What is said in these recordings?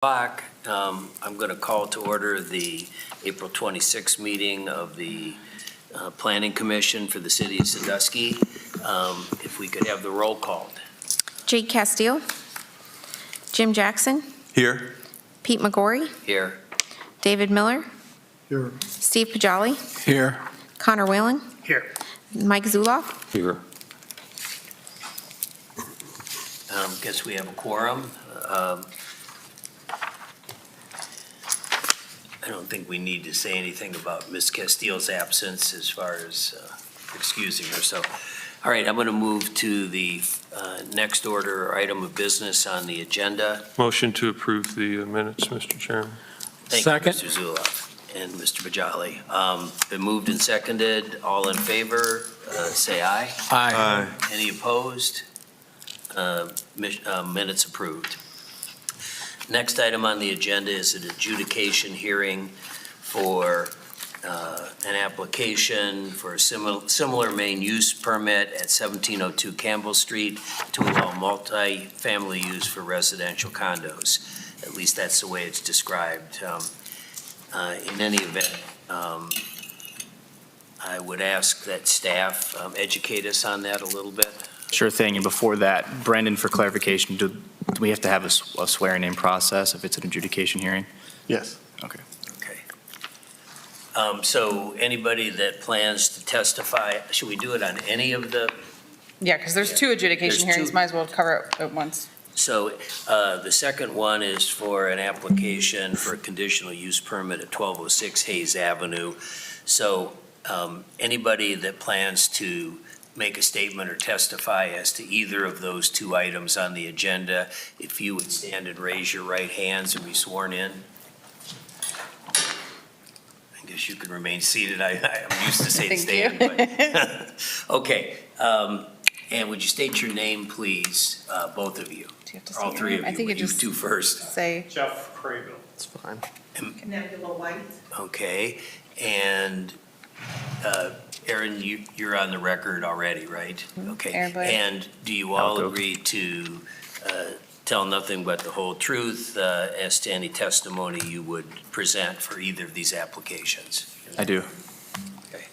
I'm going to call to order the April 26th meeting of the Planning Commission for the City of Sandusky. If we could have the roll called. Jake Castile. Jim Jackson. Here. Pete McGorry. Here. David Miller. Here. Steve Pajali. Here. Connor Whalen. Here. Mike Zuloff. Here. Guess we have a quorum. I don't think we need to say anything about Ms. Castile's absence as far as excusing her. So, all right, I'm going to move to the next order item of business on the agenda. Motion to approve the minutes, Mr. Chairman. Thank you, Mr. Zuloff and Mr. Pajali. Been moved and seconded. All in favor, say aye. Aye. Any opposed? Minutes approved. Next item on the agenda is an adjudication hearing for an application for a similar main use permit at 1702 Campbell Street to allow multi-family use for residential condos. At least that's the way it's described. In any event, I would ask that staff educate us on that a little bit. Sure thing. And before that, Brendan, for clarification, do we have to have a swearing-in process if it's an adjudication hearing? Yes. Okay. Okay. So anybody that plans to testify, should we do it on any of the? Yeah, because there's two adjudication There's hearings, two. might as well cover it at once. So the second one is for an application for a conditional use permit at 1206 Hayes Avenue. So anybody that plans to make a statement or testify as to either of those two items on the agenda, if you would stand and raise your right hands and be sworn in. I guess you can remain seated. I'm used to saying stand. But okay. And would you state your name, please, both of you? Do you have to All say three your of name? I you. think Would it you just two first? say, Jeff Craybill. It's fine. Nebula White. Okay. And Aaron, you're on the record already, right? Okay. Aaron Blair. And do you all Alco. agree to tell nothing but the whole truth as to any testimony you would present for either of these applications? I do. Okay.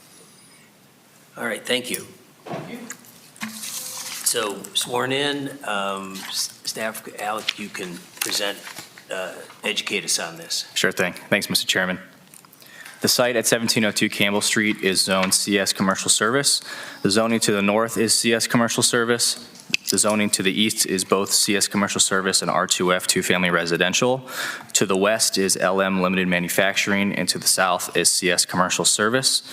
All right, thank you. So sworn in, staff, Alec, you can present, educate us on this. Sure thing. Thanks, Mr. Chairman. The site at 1702 Campbell Street is zoned CS Commercial Service. The zoning to the north is CS Commercial Service. The zoning to the east is both CS Commercial Service and R2F two-family residential. To the west is LM Limited Manufacturing, and to the south is CS Commercial Service.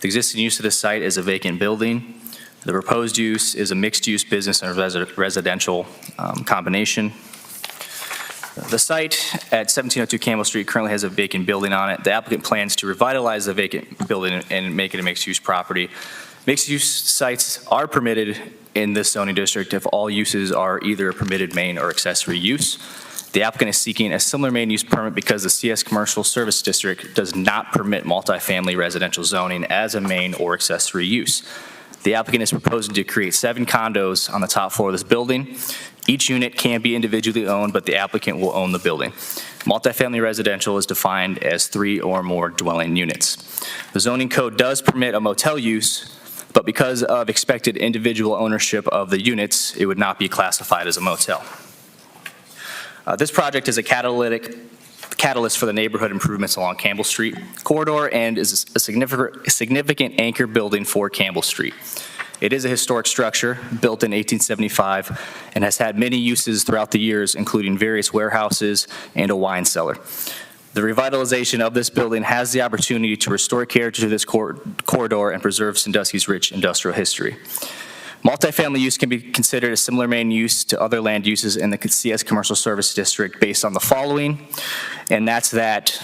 The existing use of this site is a vacant building. The proposed use is a mixed-use business and residential combination. The site at 1702 Campbell Street currently has a vacant building on it. The applicant plans to revitalize the vacant building and make it a mixed-use property. Mixed-use sites are permitted in this zoning district if all uses are either a permitted main or accessory use. The applicant is seeking a similar main use permit because the CS Commercial Service District does not permit multifamily residential zoning as a main or accessory use. The applicant is proposing to create 7 condos on the top floor of this building. Each unit can be individually owned, but the applicant will own the building. Multifamily residential is defined as 3 or more dwelling units. The zoning code does permit a motel use, but because of expected individual ownership of the units, it would not be classified as a motel. This project is a catalyst for the neighborhood improvements along Campbell Street corridor and is a significant anchor building for Campbell Street. It is a historic structure built in 1875 and has had many uses throughout the years, including various warehouses and a wine cellar. The revitalization of this building has the opportunity to restore character to this corridor and preserve Sandusky's rich industrial history. Multifamily use can be considered a similar main use to other land uses in the CS Commercial Service District based on the following, and that's that,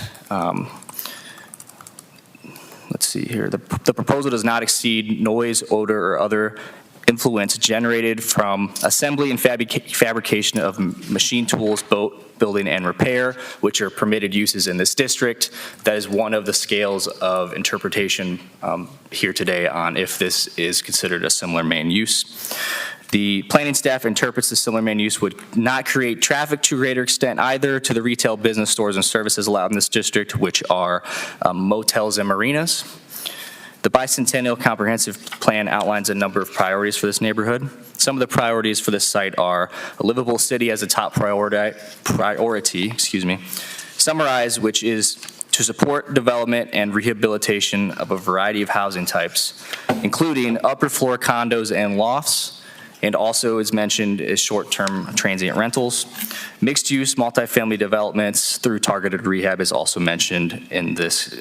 let's see here, the proposal does not exceed noise, odor, or other influence generated from assembly and fabrication of machine tools, building, and repair, which are permitted uses in this district. That is one of the scales of interpretation here today on if this is considered a similar main use. The planning staff interprets the similar land use would not create traffic to a greater extent either to the retail business stores and services allowed in this district, which are motels and marinas. The Bicentennial Comprehensive Plan outlines a number of priorities for this neighborhood. Some of the priorities for this site are a livable city as a top priority, summarize, which is to support development and rehabilitation of a variety of housing types, including upper floor condos and lofts, and also is mentioned as short-term transient rentals. Mixed-use multifamily developments through targeted rehab is also mentioned in this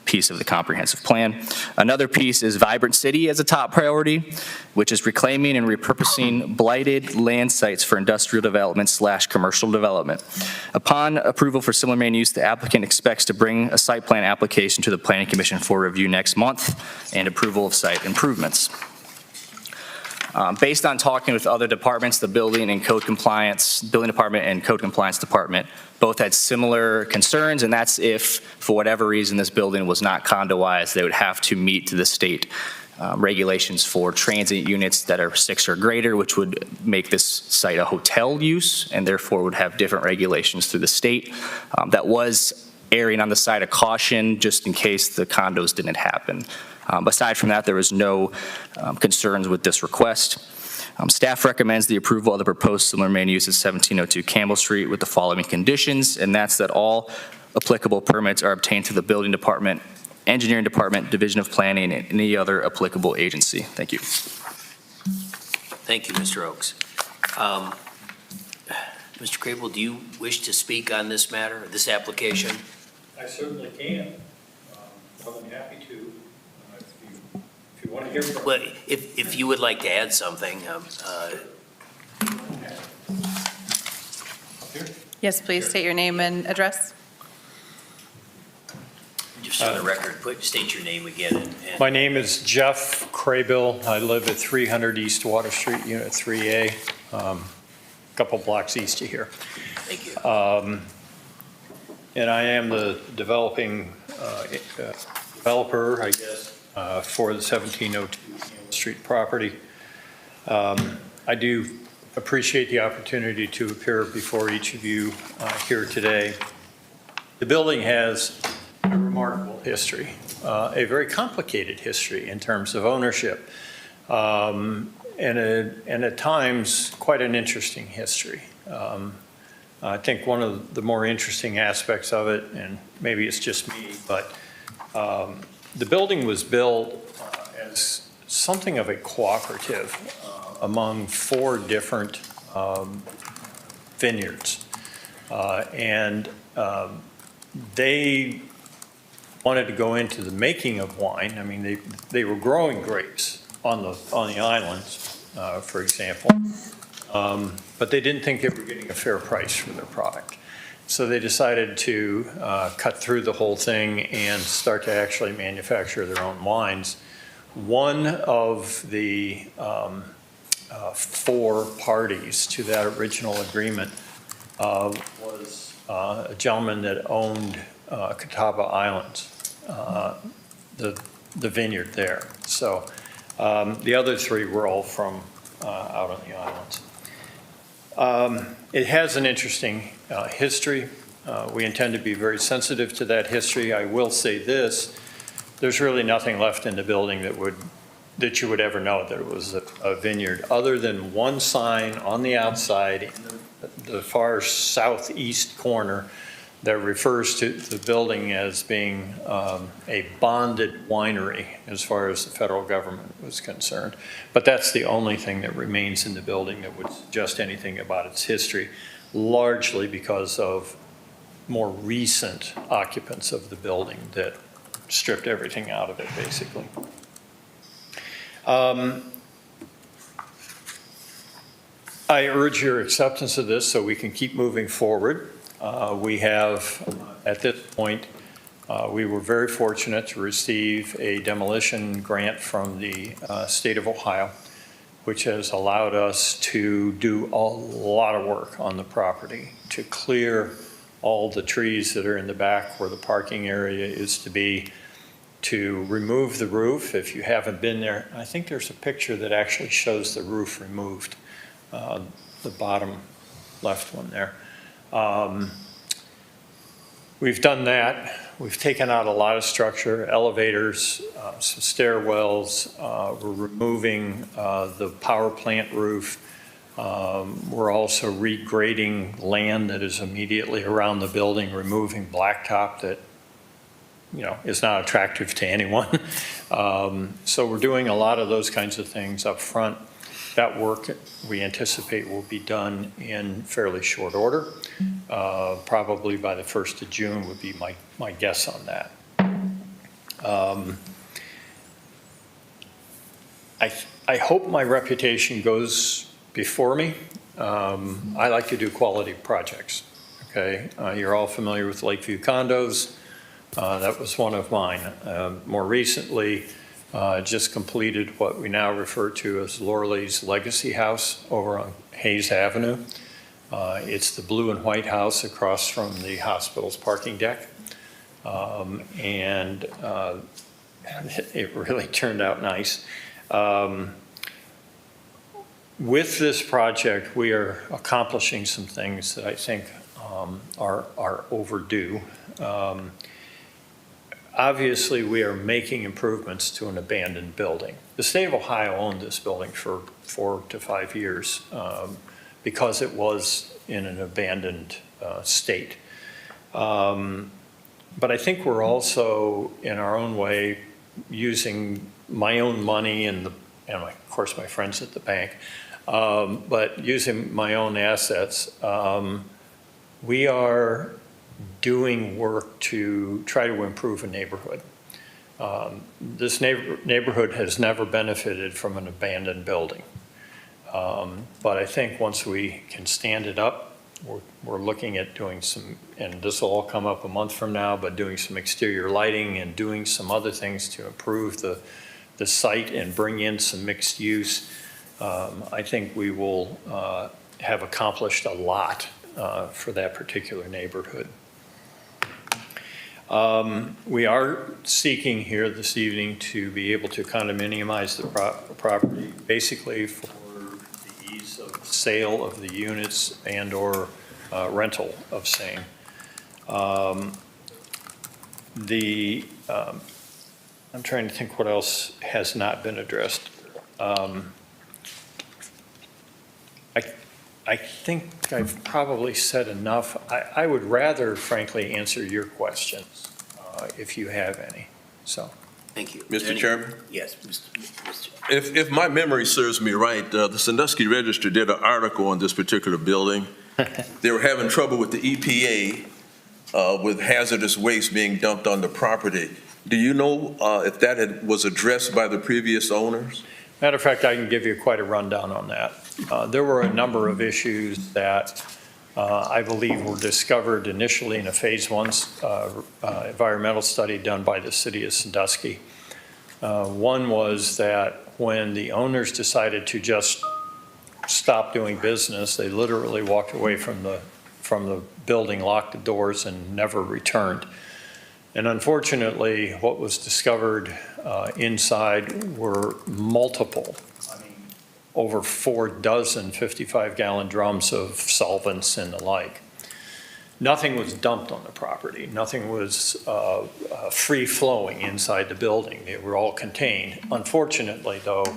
piece of the comprehensive plan. Another piece is vibrant city as a top priority, which is reclaiming and repurposing blighted land sites for industrial development / commercial development. Upon approval for similar land use, the applicant expects to bring a site plan application to the Planning Commission for review next month and approval of site improvements. Based on talking with other departments, the building department and code compliance department both had similar concerns, and that's if, for whatever reason, this building was not condoized, they would have to meet the state regulations for transient units that are 6 or greater, which would make this site a hotel use, and therefore would have different regulations through the state. That was erring on the side of caution, just in case the condos didn't happen. Aside from that, there was no concerns with this request. Staff recommends the approval of the proposed similar land use at 1702 Campbell Street with the following conditions, and that's that all applicable permits are obtained through the Building Department, Engineering Department, Division of Planning, and any other applicable agency. Thank you. Thank you, Mr. Oakes. Mr. Crable, do you wish to speak on this matter, this application? I certainly can. More than happy to. If you want to hear from Well, if you would like to add something, Yes, please state your name and address. just for the record, state your name again. And My name is Jeff Craybill. I live at 300 East Water Street, Unit 3A, a couple blocks east of here. Thank you. And I am the developer, I guess, for the 1702 Campbell Street property. I do appreciate the opportunity to appear before each of you here today. The building has a remarkable history, a very complicated history in terms of ownership, and at times quite an interesting history. I think one of the more interesting aspects of it, and maybe it's just me, but the building was built as something of a cooperative among 4 different vineyards. And they wanted to go into the making of wine. I mean, they were growing grapes on the islands, for example. But they didn't think they were getting a fair price for their product. So they decided to cut through the whole thing and start to actually manufacture their own wines. One of the 4 parties to that original agreement was a gentleman that owned Catawba Islands, the vineyard there. So the other 3 were all from out on the islands. It has an interesting history. We intend to be very sensitive to that history. I will say this, there's really nothing left in the building that you would ever know that it was a vineyard, other than one sign on the outside in the far southeast corner that refers to the building as being a bonded winery as far as the federal government was concerned. But that's the only thing that remains in the building that would suggest anything about its history, largely because of more recent occupants of the building that stripped everything out of it, basically. I urge your acceptance of this so we can keep moving forward. We have, at this point, we were very fortunate to receive a demolition grant from the state of Ohio, which has allowed us to do a lot of work on the property to clear all the trees that are in the back where the parking area is to be, to remove the roof. If you haven't been there, I think there's a picture that actually shows the roof removed, the bottom left one there. We've done that. We've taken out a lot of structure, elevators, some stairwells. We're removing the power plant roof. We're also regrading land that is immediately around the building, removing blacktop that, is not attractive to anyone. So we're doing a lot of those kinds of things up front. That work we anticipate will be done in fairly short order. Probably by the 1st of June would be my guess on that. I hope my reputation goes before me. I like to do quality projects, okay? You're all familiar with Lakeview condos. That was one of mine. More recently, just completed what we now refer to as Lorley's Legacy House over on Hayes Avenue. It's the blue and white house across from the hospital's parking deck. And it really turned out nice. With this project, we are accomplishing some things that I think are overdue. Obviously, we are making improvements to an abandoned building. The state of Ohio owned this building for 4 to 5 years because it was in an abandoned state. But I think we're also, in our own way, using my own money and of course my friends at the bank, but using my own assets. We are doing work to try to improve a neighborhood. This neighborhood has never benefited from an abandoned building. But I think once we can stand it up, we're looking at doing some, and this will all come up a month from now, but doing some exterior lighting and doing some other things to improve the site and bring in some mixed use. I think we will have accomplished a lot for that particular neighborhood. We are seeking here this evening to be able to condominiumize the property, basically for the ease of sale of the units and or rental of same. I'm trying to think what else has not been addressed. I think I've probably said enough. I would rather, frankly, answer your questions if you have any. So, Thank you. Mr. Chairman? Yes, Mr. If my memory serves me right, the Sandusky Register did an article on this particular building. They were having trouble with the EPA with hazardous waste being dumped on the property. Do you know if that was addressed by the previous owners? Matter of fact, I can give you quite a rundown on that. There were a number of issues that I believe were discovered initially in a phase 1 environmental study done by the city of Sandusky. One was that when the owners decided to just stop doing business, they literally walked away from the building, locked the doors, and never returned. And unfortunately, what was discovered inside were multiple, over 4 dozen 55-gallon drums of solvents and the like. Nothing was dumped on the property. Nothing was free-flowing inside the building. They were all contained. Unfortunately, though,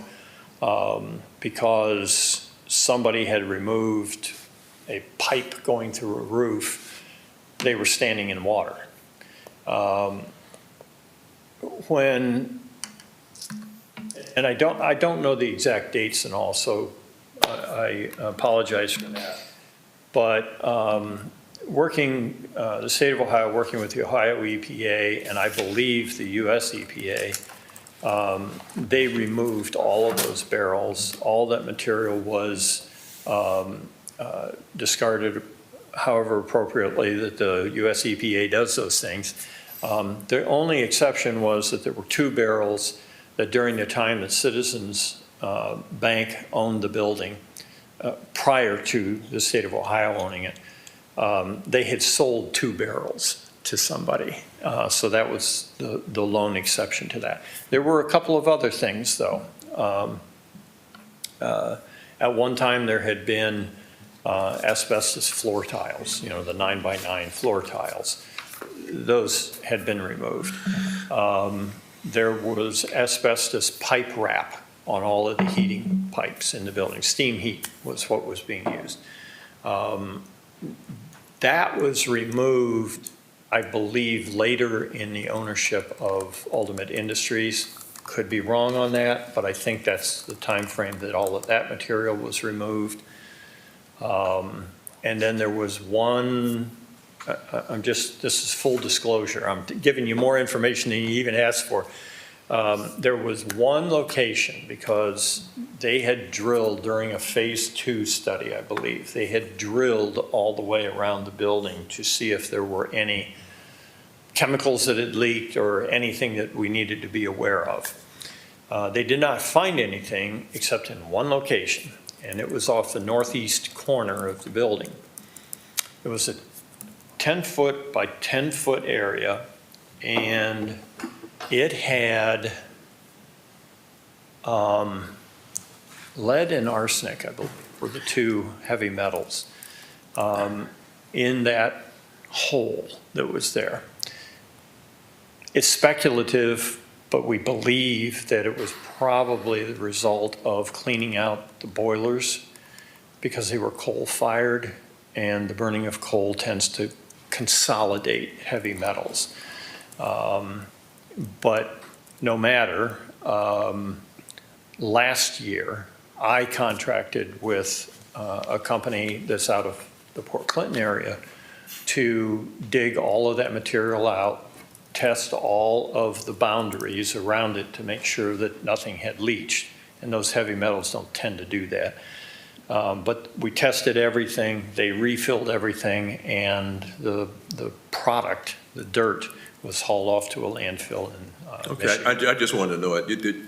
because somebody had removed a pipe going through a roof, they were standing in water. And I don't know the exact dates and all, so I apologize for that. But the state of Ohio, working with the Ohio EPA, and I believe the US EPA, they removed all of those barrels. All that material was discarded, however appropriately that the US EPA does those things. The only exception was that there were 2 barrels that during the time that Citizens Bank owned the building, prior to the state of Ohio owning it, they had sold 2 barrels. to somebody. So that was the lone exception to that. There were a couple of other things, though. At one time, there had been asbestos floor tiles, the 9x9 floor tiles. Those had been removed. There was asbestos pipe wrap on all of the heating pipes in the building. Steam heat was what was being used. That was removed, I believe, later in the ownership of Ultimate Industries. Could be wrong on that, but I think that's the time frame that all of that material was removed. And then there was one, this is full disclosure, I'm giving you more information than you even asked for. There was one location, because they had drilled during a phase 2 study, I believe, they had drilled all the way around the building to see if there were any chemicals that had leaked or anything that we needed to be aware of. They did not find anything except in one location, and it was off the northeast corner of the building. It was a 10-foot by 10-foot area, and it had lead and arsenic, I believe, were the two heavy metals in that hole that was there. It's speculative, but we believe that it was probably the result of cleaning out the boilers because they were coal-fired, and the burning of coal tends to consolidate heavy metals. But no matter, last year, I contracted with a company that's out of the Port Clinton area to dig all of that material out, test all of the boundaries around it to make sure that nothing had leached. And those heavy metals don't tend to do that. But we tested everything, they refilled everything, and the product, the dirt, was hauled off to a landfill in Okay, Michigan. I just wanted to know,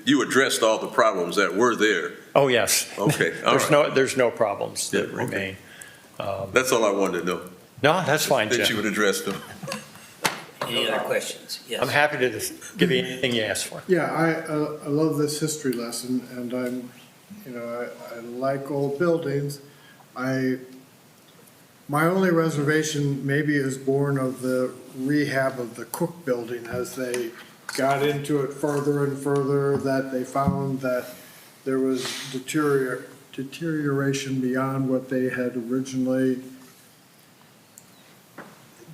you addressed all the problems that were there. Oh, yes. Okay, all right. There's no problems that Yeah, okay. remain. That's all I wanted to know, No, that's fine, that you Jim. would address them. Any other questions? Yes. I'm happy to give you anything you ask for. Yeah, I love this history lesson, and I like old buildings. My only reservation maybe is born of the rehab of the Cook building as they got into it further and further, that they found that there was deterioration beyond what they had originally.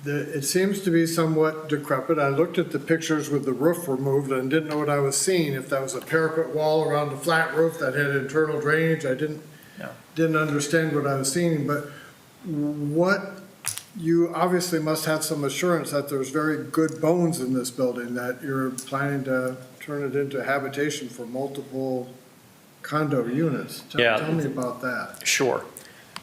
It seems to be somewhat decrepit. I looked at the pictures with the roof removed and didn't know what I was seeing. If that was a parapet wall around the flat roof that had internal drainage, I didn't understand what I was seeing. But you obviously must have some assurance that there's very good bones in this building, that you're planning to turn it into habitation for multiple condo units. Tell me about that. Sure.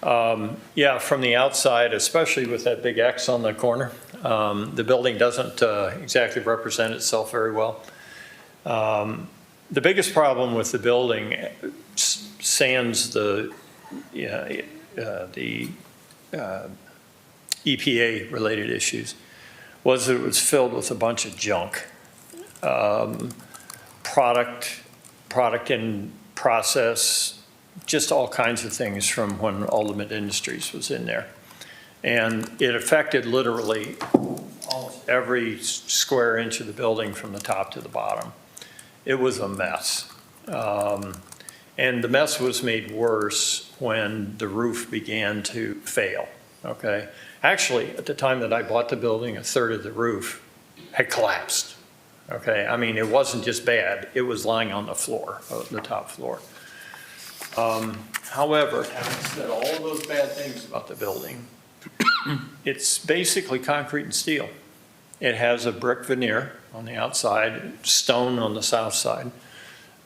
Yeah, from the outside, especially with that big X on the corner, the building doesn't exactly represent itself very well. The biggest problem with the building, sans the EPA-related issues, was that it was filled with a bunch of junk. Product in process, just all kinds of things from when Ultimate Industries was in there. And it affected literally almost every square inch of the building from the top to the bottom. It was a mess. And the mess was made worse when the roof began to fail, okay? Actually, at the time that I bought the building, a third of the roof had collapsed, okay? I mean, it wasn't just bad, it was lying on the floor, the top floor. However, having said all of those bad things about the building, it's basically concrete and steel. It has a brick veneer on the outside, stone on the south side.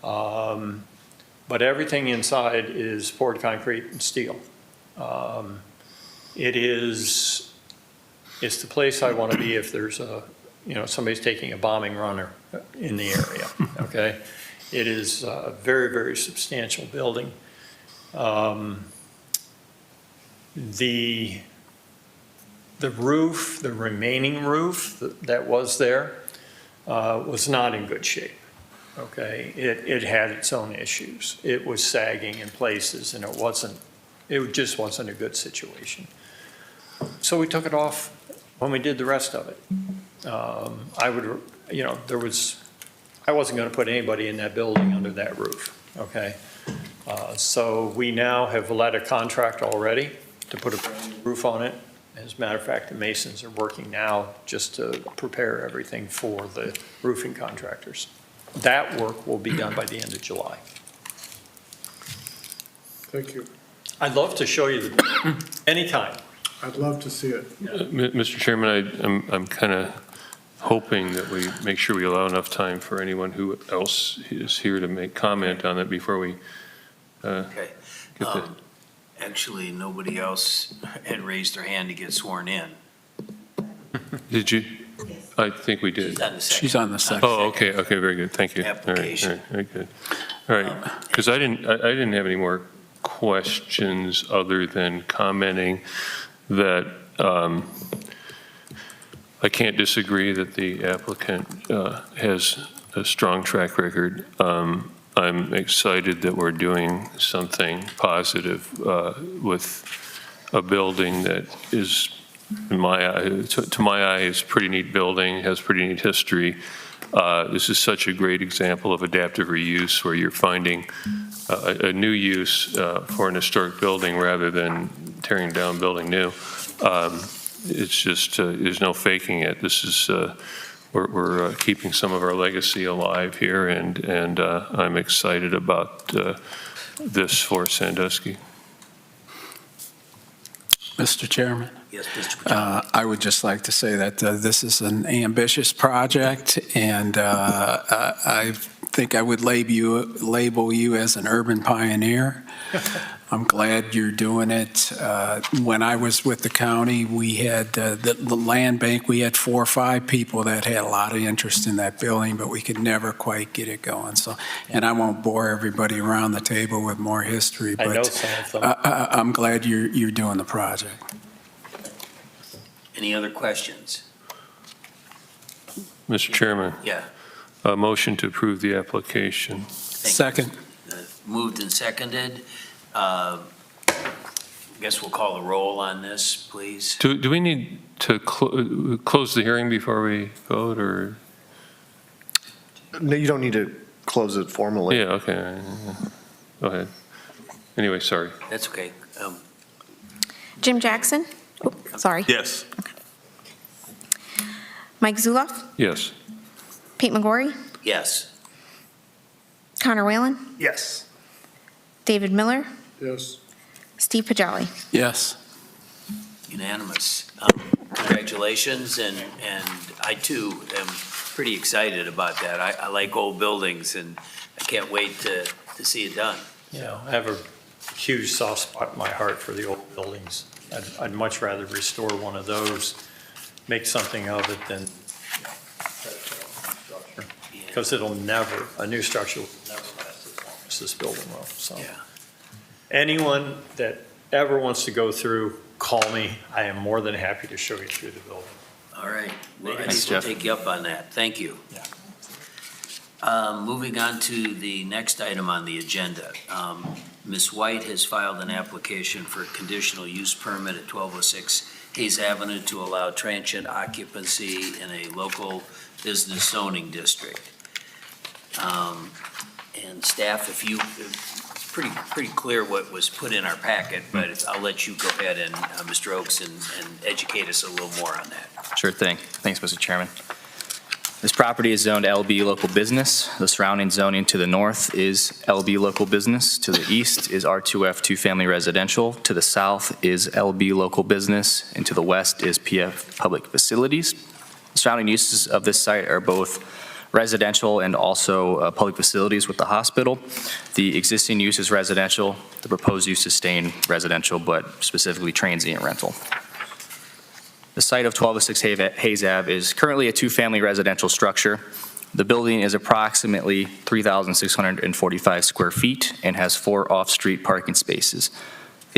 But everything inside is poured concrete and steel. It's the place I want to be if there's somebody's taking a bombing run in the area, okay? It is a very, very substantial building. the roof, the remaining roof that was there, was not in good shape. Okay, it had its own issues. It was sagging in places, and it just wasn't a good situation. So we took it off when we did the rest of it. I wasn't going to put anybody in that building under that roof, okay? So we now have let a contract already to put a brand new roof on it. As a matter of fact, the masons are working now just to prepare everything for the roofing contractors. That work will be done by the end of July. Thank you. I'd love to show you anytime. I'd love to see it. Mr. Chairman, I'm kind of hoping that we make sure we allow enough time for anyone who else is here to make comment on it before we Okay. get the... Actually, nobody else had raised their hand to get sworn in. Did you? I think we did. She's on the second. Oh, okay, very good, thank you. All right, Application. very good. All right, because I didn't have any more questions other than commenting that I can't disagree that the applicant has a strong track record. I'm excited that we're doing something positive with a building that is, in my eye, to my eye, is a pretty neat building, has pretty neat history. This is such a great example of adaptive reuse where you're finding a new use for an historic building rather than tearing down building new. It's just, there's no faking it. This is, we're keeping some of our legacy alive here, and I'm excited about this for Sandusky. Mr. Chairman, Yes, Mr. Pajano. I would just like to say that this is an ambitious project, and I think I would label you as an urban pioneer. I'm glad you're doing it. When I was with the county, we had the land bank, we had 4 or 5 people that had a lot of interest in that building, but we could never quite get it going. So, and I won't bore everybody around the table with more history, I know but some of them. I'm glad you're doing the project. Any other questions? Mr. Chairman, Yeah. a motion to approve the application. Thank you. Second. Moved and seconded. Guess we'll call the roll on this, please. Do we need to close the hearing before we vote, or? No, you don't need to close it formally. Yeah, okay. Go ahead. Anyway, sorry. That's okay. Jim Jackson? Oh, sorry. Yes. Mike Zuloff? Yes. Pete McGorry? Yes. Connor Whalen? Yes. David Miller? Yes. Steve Pajali? Yes. Unanimous. Congratulations, and I too am pretty excited about that. I like old buildings, and I can't wait to see it done. I have a huge soft spot in my heart for the old buildings. I'd much rather restore one of those, make something of it than structure. Because a new structure will never last as long as this building will, so. Yeah. Anyone that ever wants to go through, call me. I am more than happy to show you through the building. All right. Well, I Thanks, think we'll Jeff. take you up on that. Thank you. Moving on to the next item on the agenda. Ms. White has filed an application for a conditional use permit at 1206 Hayes Avenue to allow transient occupancy in a local business zoning district. And staff, it's pretty clear what was put in our packet, but I'll let you go ahead and, Mr. Oakes, and educate us a little more on that. Sure thing. Thanks, Mr. Chairman. This property is zoned LB local business. The surrounding zoning to the north is LB local business. To the east is R2F two-family residential. To the south is LB local business. And to the west is PF public facilities. The surrounding uses of this site are both residential and also public facilities with the hospital. The existing use is residential. The proposed use is staying residential, but specifically transient rental. The site of 1206 Hayes Ave is currently a two-family residential structure. The building is approximately 3,645 square feet and has 4 off-street parking spaces.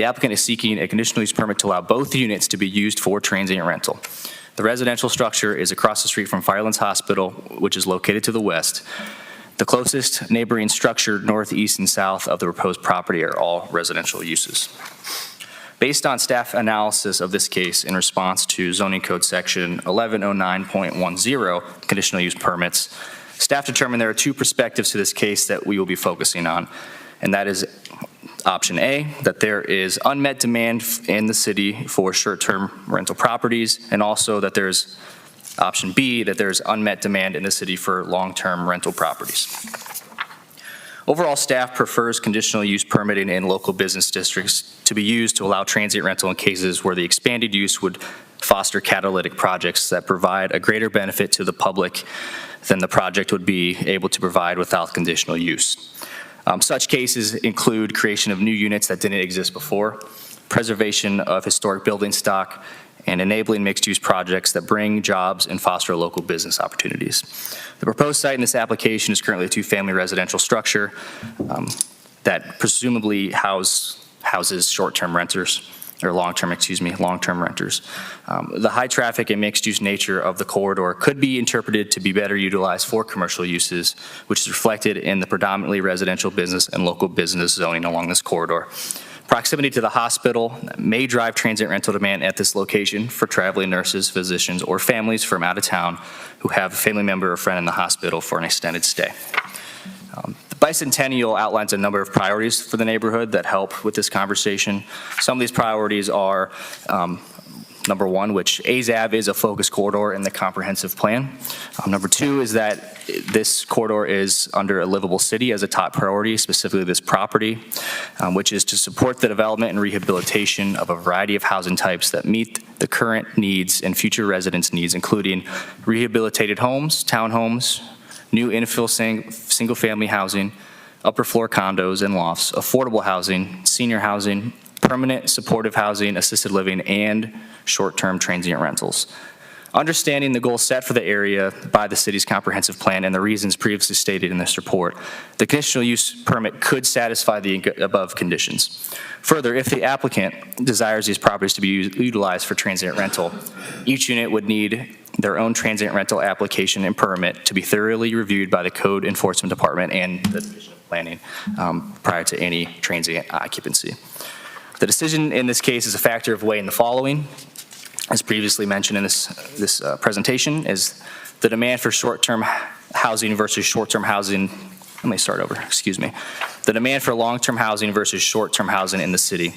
The applicant is seeking a conditional use permit to allow both units to be used for transient rental. The residential structure is across the street from Firelands Hospital, which is located to the west. The closest neighboring structure north, east, and south of the proposed property are all residential uses. Based on staff analysis of this case in response to zoning code section 1109.10, conditional use permits, staff determined there are two perspectives to this case that we will be focusing on, and that is option A, that there is unmet demand in the city for short-term rental properties, and also that there's option B, that there's unmet demand in the city for long-term rental properties. Overall, staff prefers conditional use permitting in local business districts to be used to allow transient rental in cases where the expanded use would foster catalytic projects that provide a greater benefit to the public than the project would be able to provide without conditional use. Such cases include creation of new units that didn't exist before, preservation of historic building stock, and enabling mixed-use projects that bring jobs and foster local business opportunities. The proposed site in this application is currently a two-family residential structure that presumably houses short-term renters, or long-term renters. The high traffic and mixed-use nature of the corridor could be interpreted to be better utilized for commercial uses, which is reflected in the predominantly residential business and local business zoning along this corridor. Proximity to the hospital may drive transient rental demand at this location for traveling nurses, physicians, or families from out of town who have a family member or friend in the hospital for an extended stay. The bicentennial outlines a number of priorities for the neighborhood that help with this conversation. Some of these priorities are number one, which AZAV is a focus corridor in the comprehensive plan. Number two is that this corridor is under a livable city as a top priority, specifically this property, which is to support the development and rehabilitation of a variety of housing types that meet the current needs and future residents' needs, including rehabilitated homes, townhomes, new infill single-family housing, upper floor condos and lofts, affordable housing, senior housing, permanent supportive housing, assisted living, and short-term transient rentals. Understanding the goals set for the area by the city's comprehensive plan and the reasons previously stated in this report, the conditional use permit could satisfy the above conditions. Further, if the applicant desires these properties to be utilized for transient rental, each unit would need their own transient rental application and permit to be thoroughly reviewed by the Code Enforcement Department and the Division of Planning prior to any transient occupancy. The decision in this case is a factor of weighing the following. As previously mentioned in this presentation, is the demand for short-term housing versus short-term housing. Let me start over, excuse me. The demand for long-term housing versus short-term housing in the city,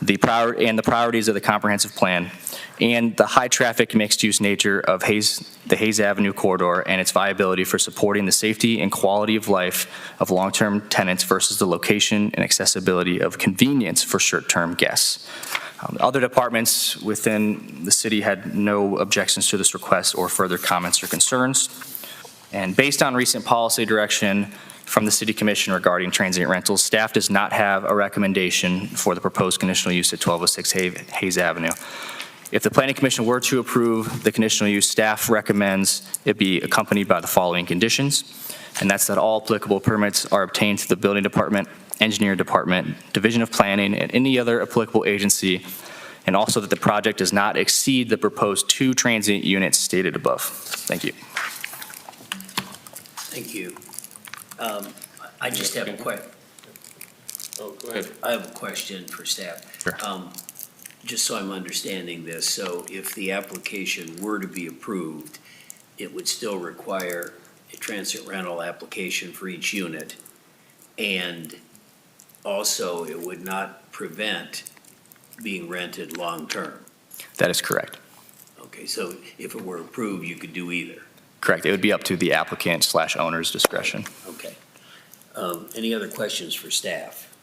the priorities of the comprehensive plan, and the high-traffic mixed-use nature of the Hayes Avenue corridor and its viability for supporting the safety and quality of life of long-term tenants versus the location and accessibility of convenience for short-term guests. Other departments within the city had no objections to this request or further comments or concerns. And based on recent policy direction from the City Commission regarding transient rentals, staff does not have a recommendation for the proposed conditional use at 1206 Hayes Avenue. If the Planning Commission were to approve the conditional use, staff recommends it be accompanied by the following conditions, and that's that all applicable permits are obtained through the Building Department, Engineer Department, Division of Planning, and any other applicable agency, and also that the project does not exceed the proposed 2 transient units stated above. Thank you. Thank you. I just have a question. Oh, go ahead. I have a question for staff. Sure. Just so I'm understanding this, so if the application were to be approved, it would still require a transient rental application for each unit, and also it would not prevent being rented long-term. That is correct. Okay, so if it were approved, you could do either. Correct. It would be up to the applicant/owner's discretion. Okay. Any other questions for staff?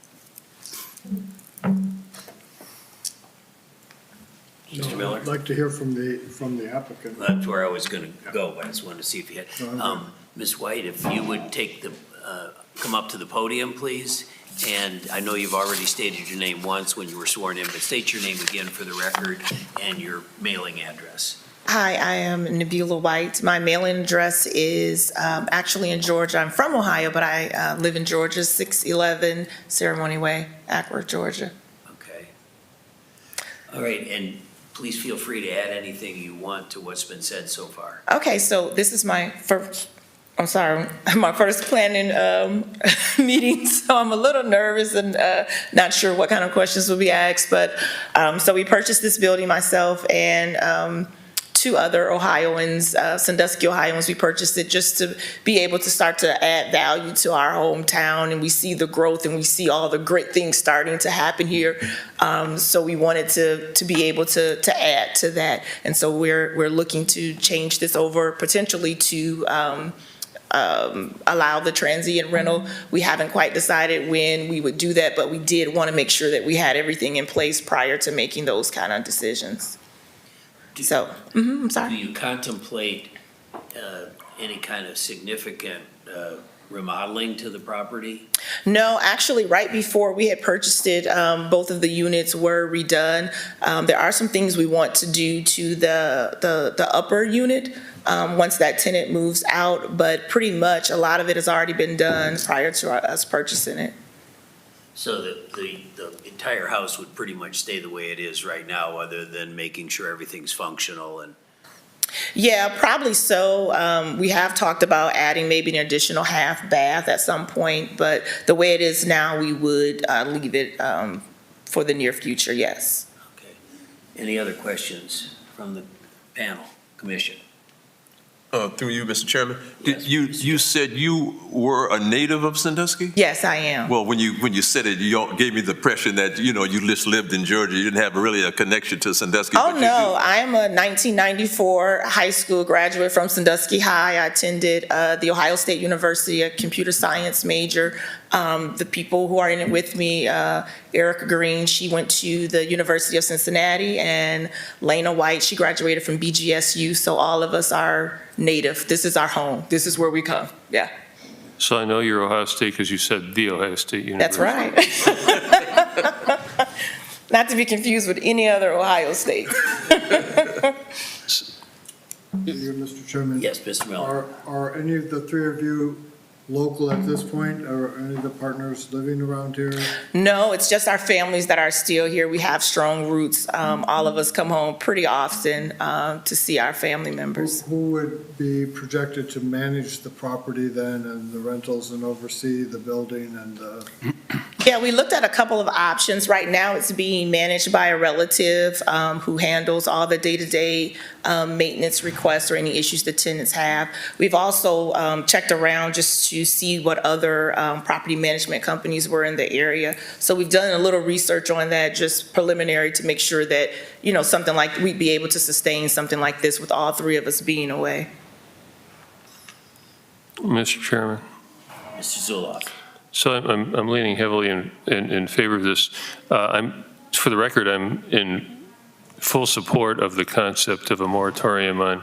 Mr. Miller? I'd like to hear from the applicant. That's where I was going to go, but I just wanted to see if you had. Ms. White, if you would come up to the podium, please. And I know you've already stated your name once when you were sworn in, but state your name again for the record and your mailing address. Hi, I am Nabila White. My mailing address is actually in Georgia. I'm from Ohio, but I live in Georgia, 611 Ceremony Way, Ackworth, Georgia. Okay. All right, and please feel free to add anything you want to what's been said so far. Okay, so this is my first, I'm sorry, my first planning meeting, so I'm a little nervous and not sure what kind of questions will be asked, but, so we purchased this building, myself and two other Ohioans, Sandusky Ohioans. We purchased it just to be able to start to add value to our hometown, and we see the growth and we see all the great things starting to happen here. So we wanted to be able to add to that, and so we're looking to change this over potentially to allow the transient rental. We haven't quite decided when we would do that, but we did want to make sure that we had everything in place prior to making those kind of decisions. So, I'm Do sorry. you contemplate any kind of significant remodeling to the property? No, actually, right before we had purchased it, both of the units were redone. There are some things we want to do to the upper unit once that tenant moves out, but pretty much a lot of it has already been done prior to us purchasing it. So that the entire house would pretty much stay the way it is right now, other than making sure everything's functional and. Yeah, probably so. We have talked about adding maybe an additional half bath at some point, but the way it is now, we would leave it for the near future, yes. Okay. Any other questions from the panel, commission? Through you, Mr. Chairman, Yes, you said you were a native of Sandusky? Yes, I am. Well, when you said it, you gave me the impression that, you just lived in Georgia. You didn't have really a connection to Sandusky. Oh, but you no, I am a 1994 high school graduate from Sandusky High. I attended the Ohio State University, a computer science major. The people who are in it with me, Erica Green, she went to the University of Cincinnati, and Lena White, she graduated from BGSU, so all of us are native. This is our home. This is where we come, yeah. So I know you're Ohio State because you said the Ohio State University. That's right. Not to be confused with any other Ohio State. You, Mr. Chairman? Yes, Mr. Miller. Are any of the three of you local at this point? Are any of the partners living around here? No, it's just our families that are still here. We have strong roots. All of us come home pretty often to see our family members. Who would be projected to manage the property then, and the rentals, and oversee the building and the? Yeah, we looked at a couple of options. Right now, it's being managed by a relative who handles all the day-to-day maintenance requests or any issues the tenants have. We've also checked around just to see what other property management companies were in the area. So we've done a little research on that, just preliminary, to make sure that, something like, we'd be able to sustain something like this with all three of us being away. Mr. Chairman. Mr. Zuloff. So I'm leaning heavily in favor of this. For the record, I'm in full support of the concept of a moratorium on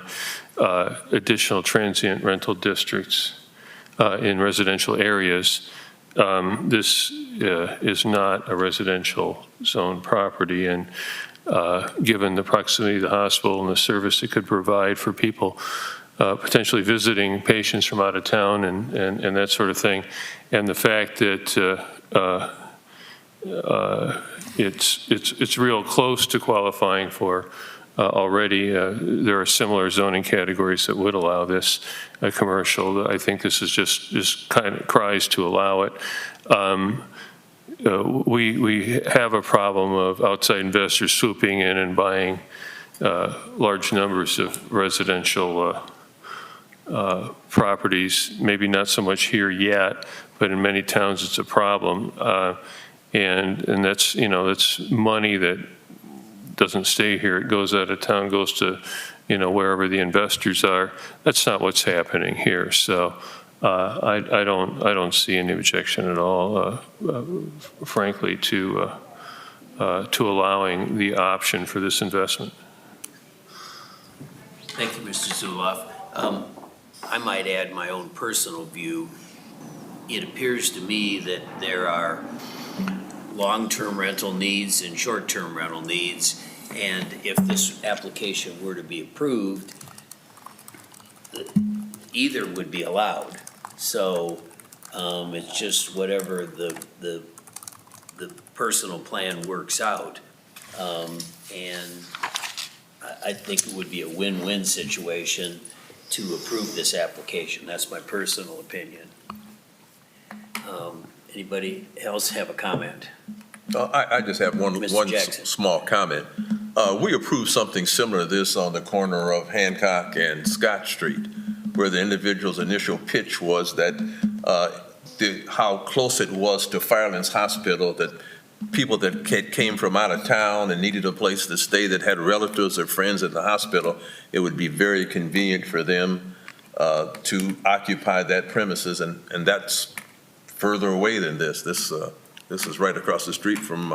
additional transient rental districts in residential areas. This is not a residential zone property, and given the proximity of the hospital and the service it could provide for people potentially visiting patients from out of town and that sort of thing, and the fact that it's real close to qualifying for already. There are similar zoning categories that would allow this commercial. I think this is just kind of cries to allow it. We have a problem of outside investors swooping in and buying large numbers of residential properties, maybe not so much here yet, but in many towns it's a problem. And that's, that's money that doesn't stay here. It goes out of town, goes to, wherever the investors are. That's not what's happening here. So I don't see any objection at all, frankly, to allowing the option for this investment. Thank you, Mr. Zuloff. I might add my own personal view. It appears to me that there are long-term rental needs and short-term rental needs, and if this application were to be approved, either would be allowed. So it's just whatever the personal plan works out. And I think it would be a win-win situation to approve this application. That's my personal opinion. Anybody else have a comment? I just have one Mr. Jackson. small comment. We approved something similar to this on the corner of Hancock and Scott Street, where the individual's initial pitch was that how close it was to Firelands Hospital, that people that came from out of town and needed a place to stay, that had relatives or friends at the hospital, it would be very convenient for them to occupy that premises, and that's further away than this. This is right across the street from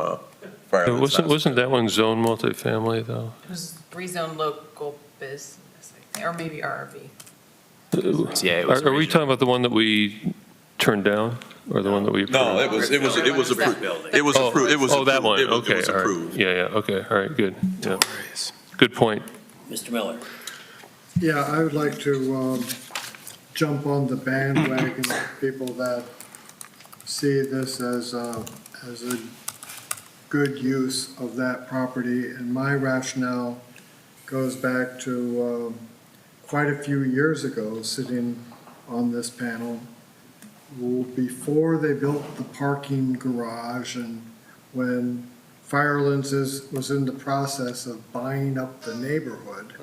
Firelands Hospital. Wasn't that one zone multifamily, though? It was rezoned local business, I think, or maybe RV. Yeah, it was Are we original. talking about the one that we turned down, or the one that we approved? No, it was approved. It was approved. It was Oh, that one, approved. It okay, was all right. approved. Yeah, okay, all right, good, yeah. Good point. Mr. Miller? Yeah, I would like to jump on the bandwagon of people that see this as a good use of that property. And my rationale goes back to quite a few years ago, sitting on this panel, before they built the parking garage and when Firelands was in the process of buying up the neighborhood.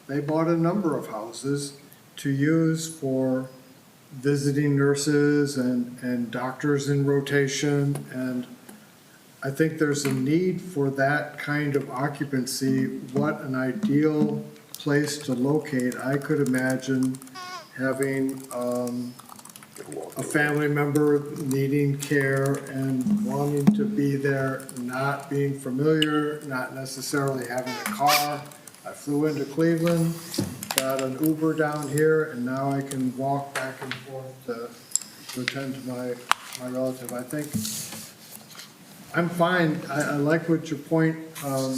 They bought a number of houses to use for visiting nurses and doctors in rotation. And I think there's a need for that kind of occupancy. What an ideal place to locate. I could imagine having a family member needing care and wanting to be there, not being familiar, not necessarily having a car. I flew into Cleveland, got an Uber down here, and now I can walk back and forth to attend to my relative. I think I'm fine. I like what your point, to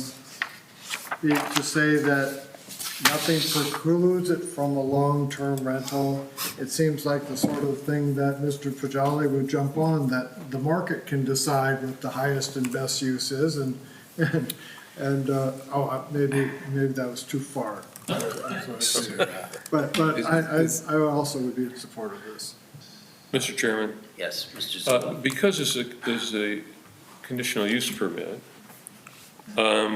say that nothing precludes it from a long-term rental. It seems like the sort of thing that Mr. Pajali would jump on, that the market can decide what the highest and best use is, maybe that was too far. But I also would be in support of this. Mr. Chairman, Yes, Mr. Zillo? because there's a conditional use permit,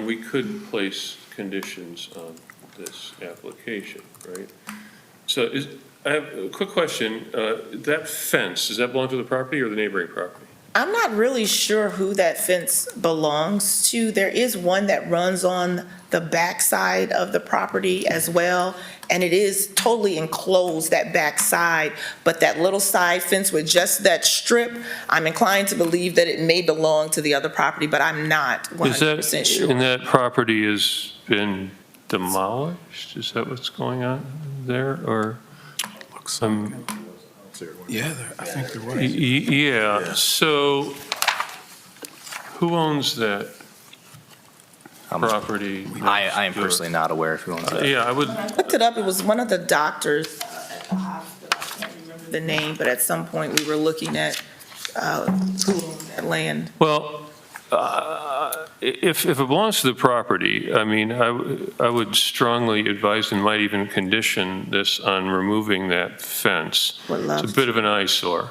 we could place conditions on this application, right? So I have a quick question. That fence, does that belong to the property or the neighboring property? I'm not really sure who that fence belongs to. There is one that runs on the backside of the property as well, and it is totally enclosed, that backside. But that little side fence with just that strip, I'm inclined to believe that it may belong to the other property, but I'm not 100% sure. And that property has been demolished? Is that what's going on there, or? Yeah, I think there was. Yeah, so who owns that property? I am personally not aware of who owns that. Yeah, I would, When I looked it up, it was one of the doctors at the hospital. I can't remember the name, but at some point we were looking at who owned that land. well, if it belongs to the property, I mean, I would strongly advise and might even condition this on removing that fence. Would love It's a bit of an eyesore.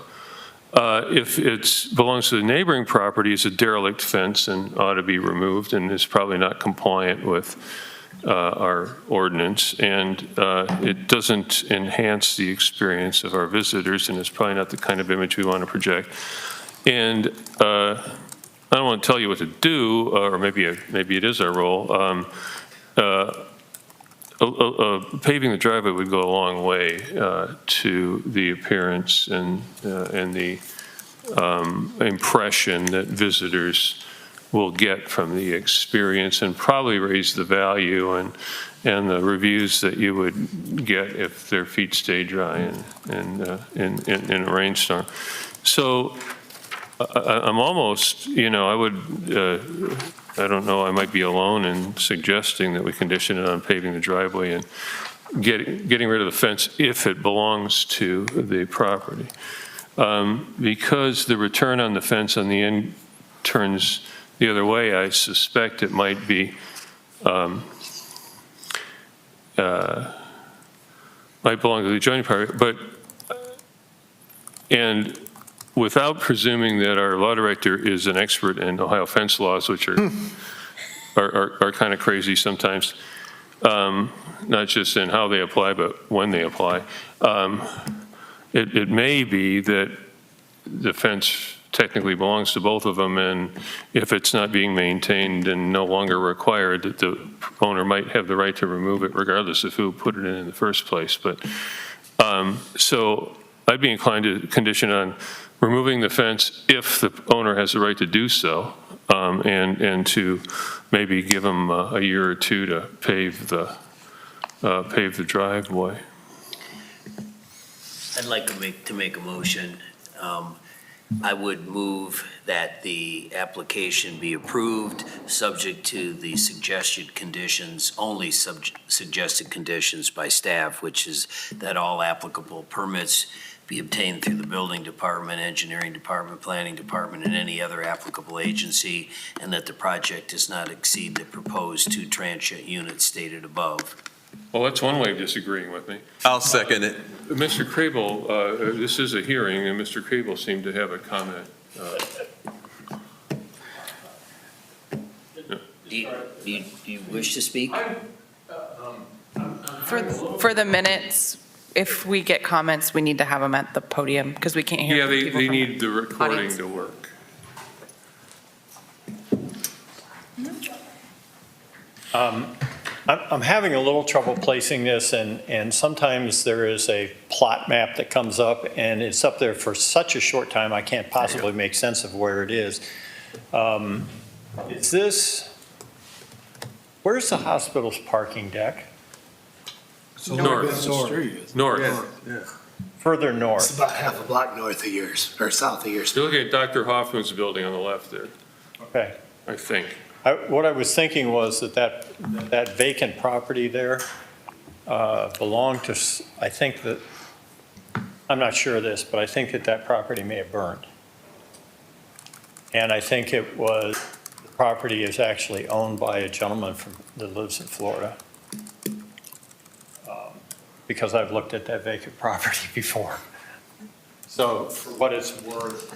If it belongs to the neighboring property, it's a derelict fence and ought to be removed and is probably not compliant with our ordinance. And it doesn't enhance the experience of our visitors, and it's probably not the kind of image we want to project. And I don't want to tell you what to do, or maybe it is our role. Paving the driveway would go a long way to the appearance and the impression that visitors will get from the experience, and probably raise the value and the reviews that you would get if their feet stay dry in a rainstorm. So I'm almost, I would, I don't know, I might be alone in suggesting that we condition it on paving the driveway and getting rid of the fence if it belongs to the property. Because the return on the fence on the end turns the other way, I suspect it might be, might belong to the adjoining property, but, and without presuming that our law director is an expert in Ohio fence laws, which are kind of crazy sometimes, not just in how they apply, but when they apply. It may be that the fence technically belongs to both of them, and if it's not being maintained and no longer required, that the owner might have the right to remove it regardless of who put it in the first place. But so I'd be inclined to condition on removing the fence if the owner has the right to do so, and to maybe give them a year or two to pave the driveway. I'd like to make a motion. I would move that the application be approved, subject to the suggested conditions, only suggested conditions by staff, which is that all applicable permits be obtained through the building department, engineering department, planning department, and any other applicable agency, and that the project does not exceed the proposed 2 transient units stated above. Well, that's one way of disagreeing with me. I'll second it. Mr. Crable, this is a hearing, and Mr. Crable seemed to have a comment. Do you wish to speak? For the minutes, if we get comments, we need to have them at the podium because we can't hear. Yeah, people they from need the recording audience. to work. I'm having a little trouble placing this, and sometimes there is a plot map that comes up, and it's up there for such a short time, I can't possibly make sense of where it is. Is this, where's the hospital's parking deck? North. Further It's north. about half a block north of yours, or south of yours. You're looking at Dr. Hoffman's building on the left there, Okay. I think. What I was thinking was that vacant property there belonged to, I think that, I'm not sure of this, but I think that property may have burned. And I think the property is actually owned by a gentleman that lives in Florida. Because I've looked at that vacant property before. So for what it's worth,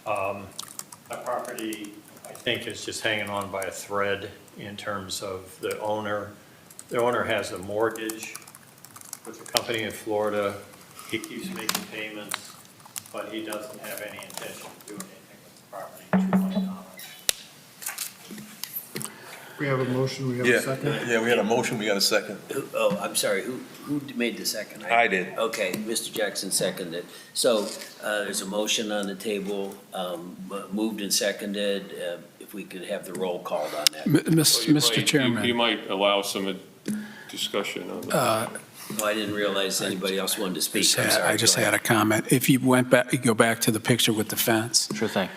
that property, I think, is just hanging on by a thread in terms of the owner. The owner has a mortgage with a company in Florida. He keeps making payments, but he doesn't have any intention of doing anything with the property. $2 million. We have a motion, we have a second. Yeah, we had a motion, we got a second. Oh, I'm sorry, who made the second? I did. Okay, Mr. Jackson seconded. So there's a motion on the table, moved and seconded. If we could have the roll called on that. Mr. Chairman. You might allow some discussion on that. Oh, I didn't realize anybody else wanted to speak. I'm sorry. I just Go had a comment. If you go back to the picture with the fence, Sure thing.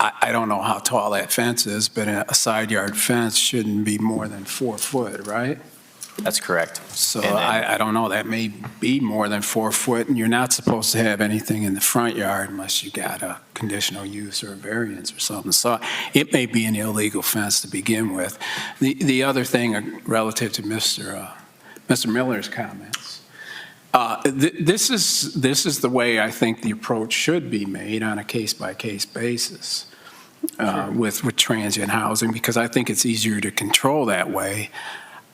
I don't know how tall that fence is, but a side yard fence shouldn't be more than 4 foot, right? That's correct. So And then- I don't know, that may be more than 4 foot, and you're not supposed to have anything in the front yard unless you got a conditional use or a variance or something. So it may be an illegal fence to begin with. The other thing relative to Mr. Miller's comments, this is the way I think the approach should be made on a case-by-case basis with transient housing, because I think it's easier to control that way.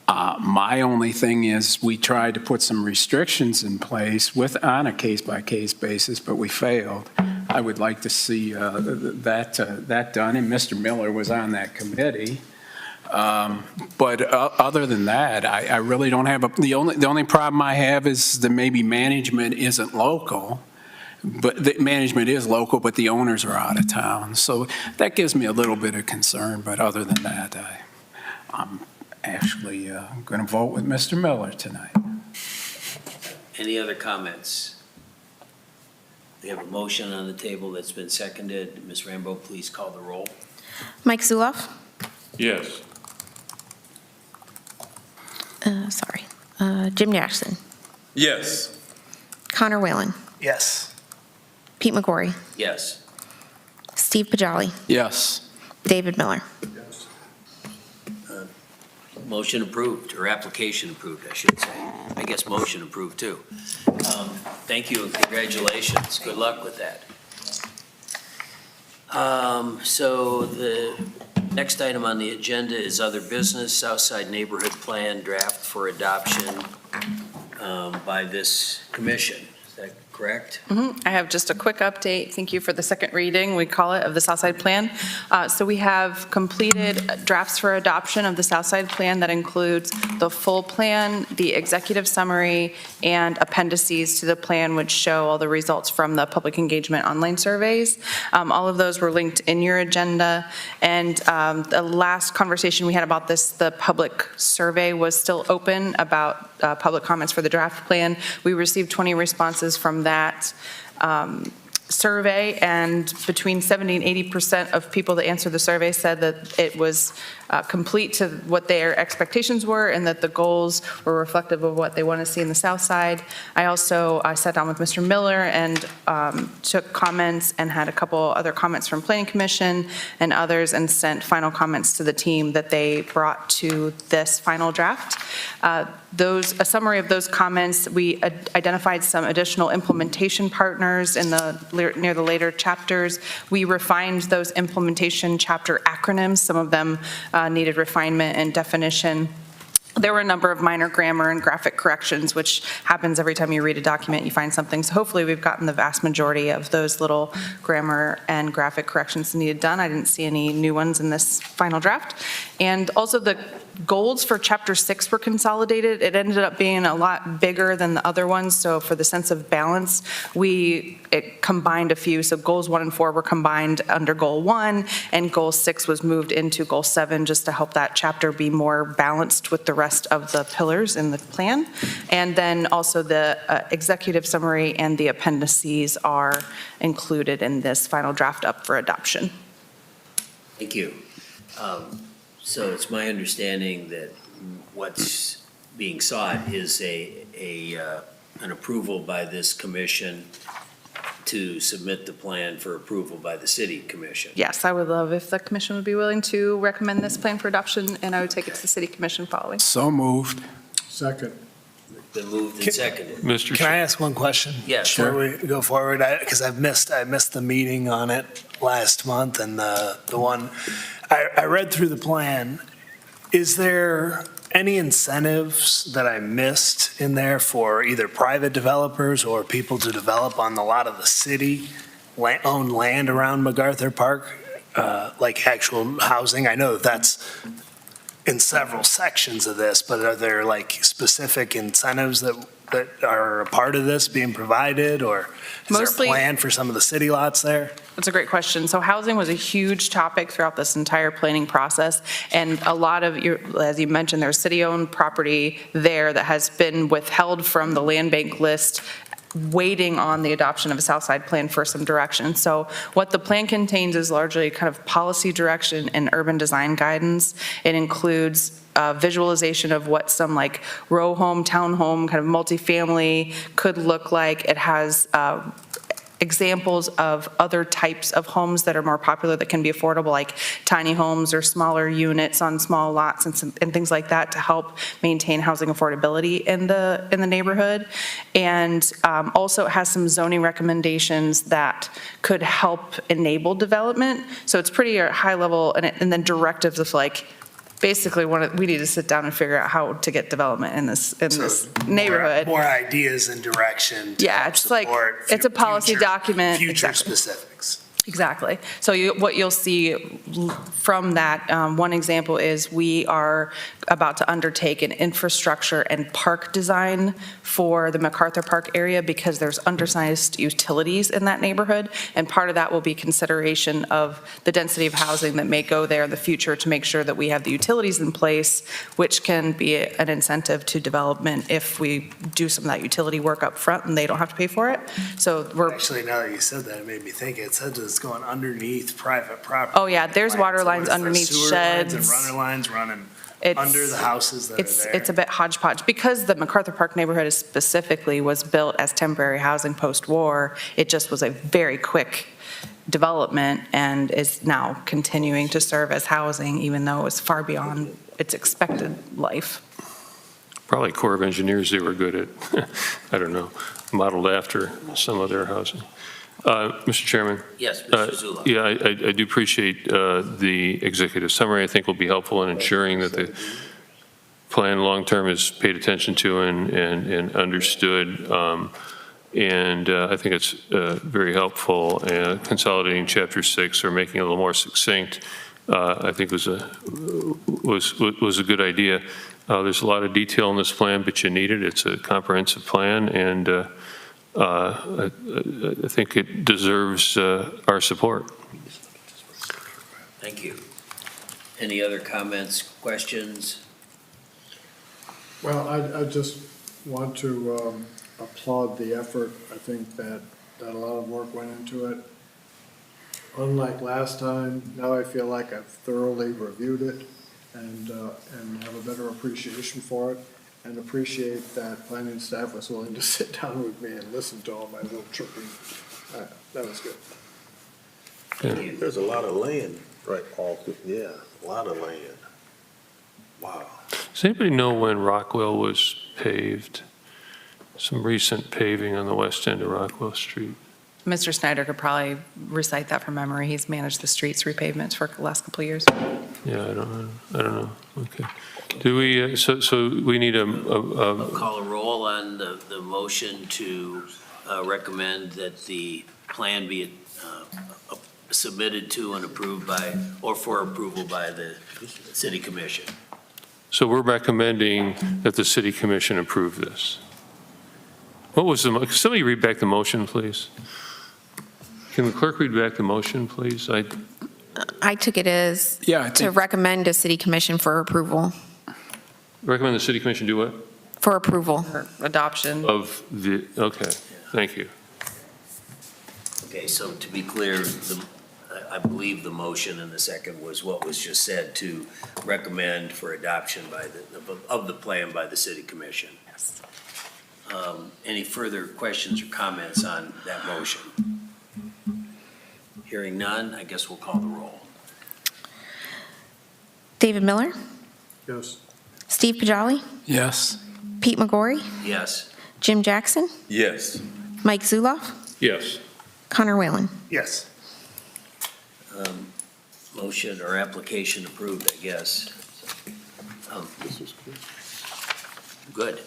My only thing is we tried to put some restrictions in place on a case-by-case basis, but we failed. I would like to see that done, and Mr. Miller was on that committee. But other than that, I really don't have the only problem I have is that maybe management isn't local, but the management is local, but the owners are out of town. So that gives me a little bit of concern, but other than that, I'm actually going to vote with Mr. Miller tonight. Any other comments? We have a motion on the table that's been seconded. Ms. Rambo, please call the roll. Mike Zuloff. Yes. Jim Jackson. Yes. Connor Whalen. Yes. Pete McGorry. Yes. Steve Pajali. Yes. David Miller. Motion approved, or application approved, I should say. I guess motion approved, too. Thank you and congratulations. Good luck with that. So the next item on the agenda is other business, Southside Neighborhood Plan draft for adoption by this commission. Is that correct? I have just a quick update. Thank you for the second reading, we call it, of the Southside Plan. So we have completed drafts for adoption of the Southside Plan that includes the full plan, the executive summary, and appendices to the plan, which show all the results from the public engagement online surveys. All of those were linked in your agenda. And the last conversation we had about this, the public survey was still open about public comments for the draft plan. We received 20 responses from that survey, and between 70 and 80% of people that answered the survey said that it was complete to what their expectations were and that the goals were reflective of what they want to see in the South Side. I also sat down with Mr. Miller and took comments and had a couple other comments from Planning Commission and others, and sent final comments to the team that they brought to this final draft. A summary of those comments, we identified some additional implementation partners near the later chapters. We refined those implementation chapter acronyms. Some of them needed refinement and definition. There were a number of minor grammar and graphic corrections, which happens every time you read a document, you find something. So hopefully we've gotten the vast majority of those little grammar and graphic corrections needed done. I didn't see any new ones in this final draft. And also the goals for Chapter 6 were consolidated. It ended up being a lot bigger than the other ones, so for the sense of balance, it combined a few. So goals 1 and 4 were combined under goal 1, and goal 6 was moved into goal 7 just to help that chapter be more balanced with the rest of the pillars in the plan. And then also the executive summary and the appendices are included in this final draft up for adoption. Thank you. So it's my understanding that what's being sought is an approval by this commission to submit the plan for approval by the city commission. Yes, I would love if the commission would be willing to recommend this plan for adoption, and I would take it to the city commission following. So moved. Second. Been moved and seconded. Mr. Can I ask one question? Yes. Before we go forward, because I missed the meeting on it last month, and the one, I read through the plan. Is there any incentives that I missed in there for either private developers or people to develop on a lot of the city-owned land around MacArthur Park, like actual housing? I know that's in several sections of this, but are there like specific incentives that are a part of this being provided, or is there a plan for some of the city lots there? That's a great question. So housing was a huge topic throughout this entire planning process, and a lot of, as you mentioned, there's city-owned property there that has been withheld from the land bank list, waiting on the adoption of a Southside plan for some direction. So what the plan contains is largely kind of policy direction and urban design guidance. It includes visualization of what some like row home, townhome, kind of multifamily could look like. It has examples of other types of homes that are more popular that can be affordable, like tiny homes or smaller units on small lots and things like that, to help maintain housing affordability in the neighborhood. And also it has some zoning recommendations that could help enable development. So it's pretty high level, and then directives of like, basically, we need to sit down and figure out how to get development in this neighborhood. More ideas and direction. Yeah, it's like, it's a policy document. Future specifics. Exactly. So what you'll see from that, one example is we are about to undertake an infrastructure and park design for the MacArthur Park area because there's undersized utilities in that neighborhood. And part of that will be consideration of the density of housing that may go there in the future to make sure that we have the utilities in place, which can be an incentive to development if we do some of that utility work up front and they don't have to pay for it. So we're Actually, now that you said that, it made me think. It said it's going underneath private property. Oh, yeah, there's water lines underneath Sewer sheds. lines and runner lines running under the houses that are there? It's a bit hodgepodge. Because the MacArthur Park neighborhood specifically was built as temporary housing post-war, it just was a very quick development and is now continuing to serve as housing, even though it's far beyond its expected life. Probably Corps of Engineers, they were good at, I don't know, modeled after some of their housing. Mr. Chairman? Yes, Mr. Zullo. Yeah, I do appreciate the executive summary. I think will be helpful in ensuring that the plan long-term is paid attention to and understood. And I think it's very helpful. Consolidating Chapter 6 or making it a little more succinct, I think was a good idea. There's a lot of detail in this plan, but you need it. It's a comprehensive plan, and I think it deserves our support. Thank you. Any other comments, questions? Well, I just want to applaud the effort. I think that a lot of work went into it. Unlike last time, now I feel like I've thoroughly reviewed it and have a better appreciation for it, and appreciate that planning staff was willing to sit down with me and listen to all my little chirping. That was good. There's a lot of land, right, Paul? Yeah, a lot of land. Wow. Does anybody know when Rockwell was paved? Some recent paving on the west end of Rockwell Street. Mr. Snyder could probably recite that from memory. He's managed the streets repavements for the last couple of years. Yeah, I don't know. Okay. Do we, so we need I'll call a roll on the motion to recommend that the plan be submitted to and approved by, or for approval by the city commission. so we're recommending that the city commission approve this. What was the, can somebody read back the motion, please? Can the clerk read back the motion, please? I took it as Yeah, I to think, recommend to city commission for approval. Recommend the city commission do what? For approval. For adoption. Of the, okay, thank you. Okay, so to be clear, I believe the motion in the second was what was just said, to recommend for adoption by of the plan by the city commission. Yes. Any further questions or comments on that motion? Hearing none, I guess we'll call the roll. David Miller, Yes. Steve Pajali, yes. Pete McGorry, Yes. Jim Jackson, Yes. Mike Zuloff, Yes. Connor Whalen. Yes. Motion or application approved, I guess. Good.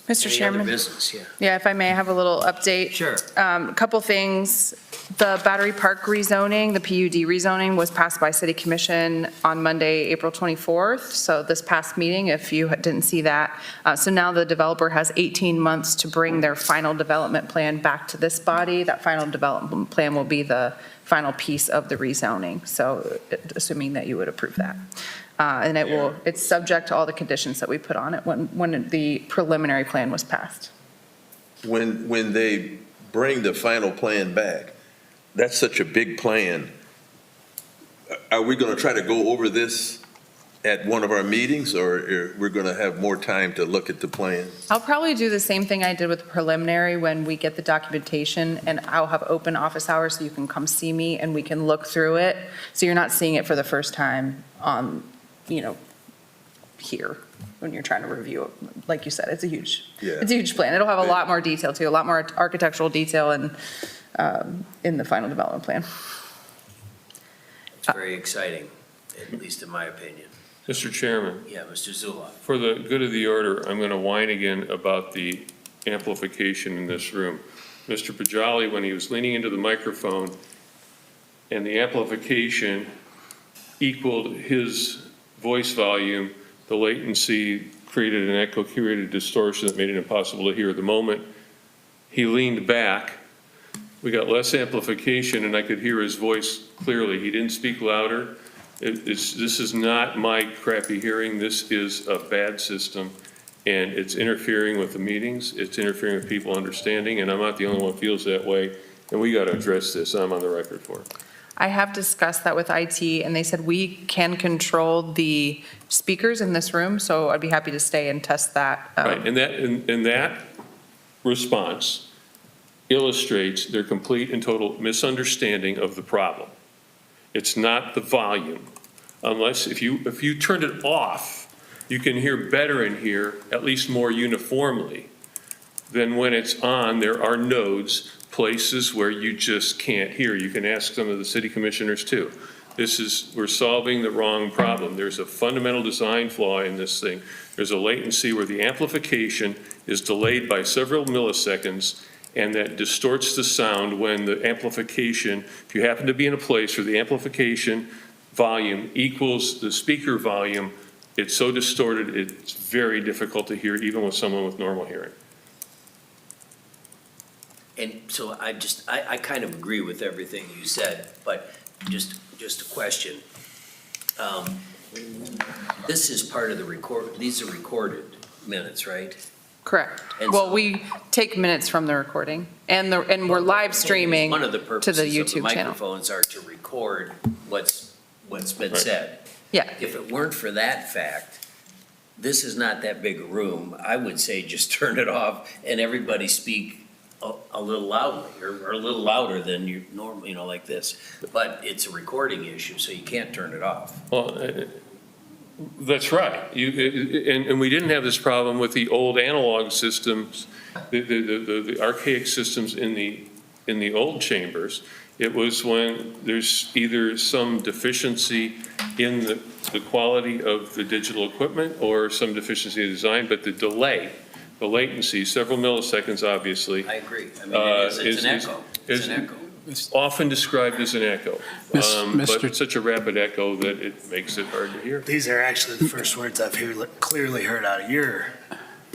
Mr. Any Chairman? other business? Yeah. Yeah, if I may, I have a little update. Sure. A couple things. The Battery Park rezoning, the PUD rezoning, was passed by City Commission on Monday, April 24th, so this past meeting, if you didn't see that. So now the developer has 18 months to bring their final development plan back to this body. That final development plan will be the final piece of the rezoning, so assuming that you would approve that. And it's subject to all the conditions that we put on it when the preliminary plan was passed. When they bring the final plan back, that's such a big plan. Are we going to try to go over this at one of our meetings, or we're going to have more time to look at the plan? I'll probably do the same thing I did with the preliminary when we get the documentation, and I'll have open office hours so you can come see me and we can look through it. So you're not seeing it for the first time on, here when you're trying to review it. Like you said, it's a huge plan. It'll have a lot more detail too, a lot more architectural detail and in the final development plan. It's very exciting, at least in my opinion. Mr. Chairman, Yeah, Mr. Zullo. for the good of the order, I'm going to whine again about the amplification in this room. Mr. Pajali, when he was leaning into the microphone and the amplification equaled his voice volume, the latency created an echo, created distortion that made it impossible to hear. The moment he leaned back, we got less amplification and I could hear his voice clearly. He didn't speak louder. This is not my crappy hearing. This is a bad system, and it's interfering with the meetings. It's interfering with people understanding, and I'm not the only one who feels that way, and we got to address this. I'm on the record for it. I have discussed that with IT, and they said we can control the speakers in this room, so I'd be happy to stay and test that. Right, and that response illustrates their complete and total misunderstanding of the problem. It's not the volume. Unless, if you turn it off, you can hear better in here, at least more uniformly, than when it's on. There are nodes, places where you just can't hear. You can ask some of the city commissioners too. We're solving the wrong problem. There's a fundamental design flaw in this thing. There's a latency where the amplification is delayed by several milliseconds, and that distorts the sound when the amplification, if you happen to be in a place where the amplification volume equals the speaker volume, it's so distorted, it's very difficult to hear even with someone with normal hearing. And so I kind of agree with everything you said, but just a question. This is part of the these are recorded minutes, right? Correct. And Well, so- we take minutes from the recording, and we're live streaming One of the to the purposes of the YouTube channel. microphones are to record what's been Right. said. Yeah. If it weren't for that fact, this is not that big a room. I would say just turn it off and everybody speak a little loudly, or a little louder than you normally, like this. But it's a recording issue, so you can't turn it off. Well, that's right. And we didn't have this problem with the old analog systems, the archaic systems in the old chambers. It was when there's either some deficiency in the quality of the digital equipment or some deficiency in design, but the delay, the latency, several milliseconds, obviously, I agree. I mean, it's an echo. It's an echo. it's often described as an echo. But Mr. it's such a rapid echo that it makes it hard to hear. These are actually the first words I've clearly heard out of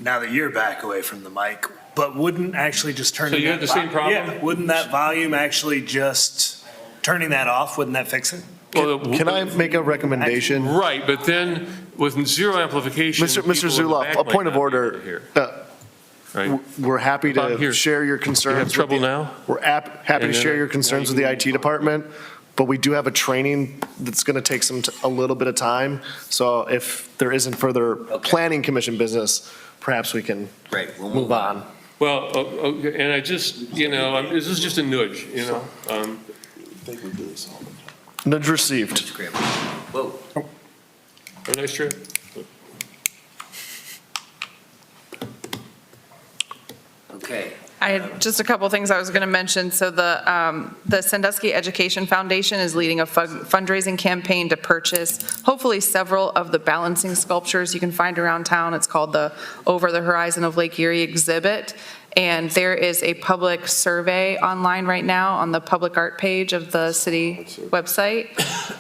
now that you're back away from the mic, but wouldn't actually just turning So you had the same problem? Yeah, wouldn't that volume actually just, turning that off, wouldn't that fix it? Well, Can I make a recommendation? Right, but then with zero amplification. Mr. people in the Zuloff, back a might point of not be able order. to hear. W- Right. We're happy Bob, to here. share your You concerns. have trouble with the- now? We're happy And to then share your now concerns you with the can IT move on. department, but we do have a training that's going to take a little bit of time. So if there isn't further planning commission business, perhaps we can Right, we'll move on. Well, okay, and I just, this is just a nudge, Nudge received. Mr. Kramer. Whoa. Have a nice trip. Okay. I had just a couple things I was going to mention. So the Sandusky Education Foundation is leading a fundraising campaign to purchase hopefully several of the balancing sculptures you can find around town. It's called the Over the Horizon of Lake Erie exhibit. And there is a public survey online right now on the public art page of the city website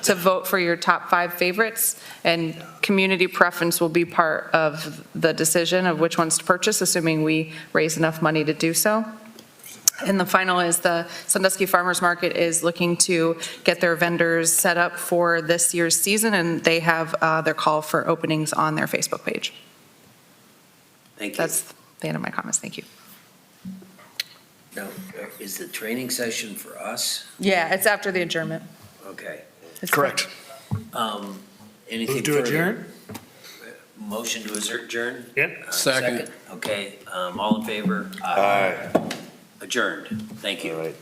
to vote for your top 5 favorites. And community preference will be part of the decision of which ones to purchase, assuming we raise enough money to do so. And the final is the Sandusky Farmers Market is looking to get their vendors set up for this year's season, and they have their call for openings on their Facebook page. Thank you. That's the end of my comments. Thank you. Now, is the training session for us? Yeah, it's after the adjournment. Okay. It's Correct. Anything Move to further? adjourn? Motion to adjourn? Yep. Second. Okay, all in favor? Aye. Adjourned. Thank you.